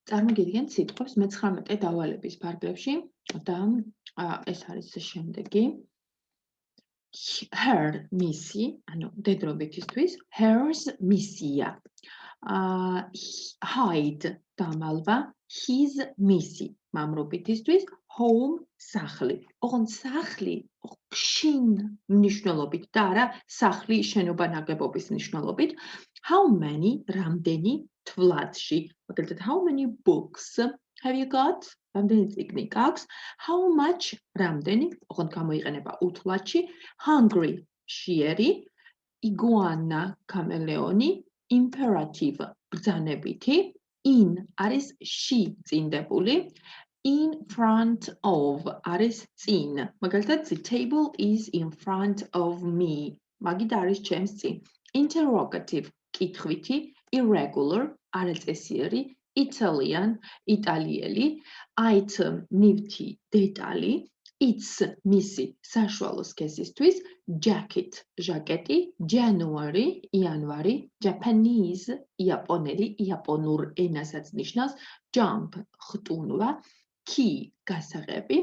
წარმოგიდგენთ სიტყვებს მე-19 დავალების ფარგლებში და ეს არის შემდეგი. Her მისი, ანუ დედრობითისთვის, hers მისია. Hide დამალვა, his მისი, მამრობითისთვის, home სახლი. ოღონდ სახლი შინ მნიშვნელობით და არა სახლი შენობა ნაგებობის მნიშვნელობით. How many რამდენი თვლადში. მაგალითად, how many books have you got? რამდენი წიგნი გაქვს? How much რამდენი, ოღონდ გამოიყენება უთვლადში. Hungry შიერი, iguana კამელეონი, imperative ბრძანებითი, in არის ში წინდებული, in front of არის წინ. მაგალითად, the table is in front of me. მაგით არის ჩემს წინ. Interrogative კითხვითი, irregular არაწესიერი, Italian იტალიელი, item ნივთი დეტალი, it's მისი საშუალო სქესისთვის, jacket ჟაკეტი, January იანვარი, Japanese იაპონელი, იაპონურ ენასაც ნიშნავს, jump ხტუნვა, key გასაღები,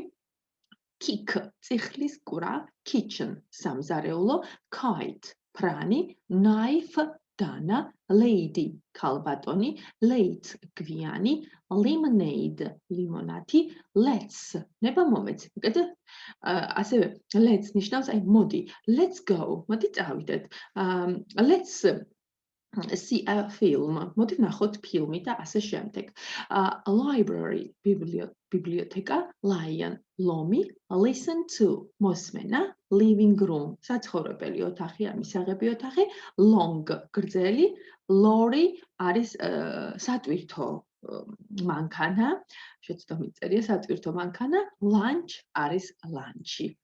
kick წიხლის კვრა, kitchen სამზარეულო, kite ფრანი, knife დანა, lady ქალბატონი, late გვიანი, lemonade ლიმონათი, let's ნება მომეც. ასევე let's ნიშნავს აი მოდი, let's go. მოდი წავიდეთ. Let's see a film. მოდი ნახოთ ფილმი და ასე შემდეგ. Library ბიბლიოთეკა, lion ლომი, listen to მოსმენა, living room საცხოვრებელი ოთახი, მისაღები ოთახი, long გრძელი, lorry არის სატვირთო მანქანა, შეცდომით წერია სატვირთო მანქანა, lunch არის ლანჩი.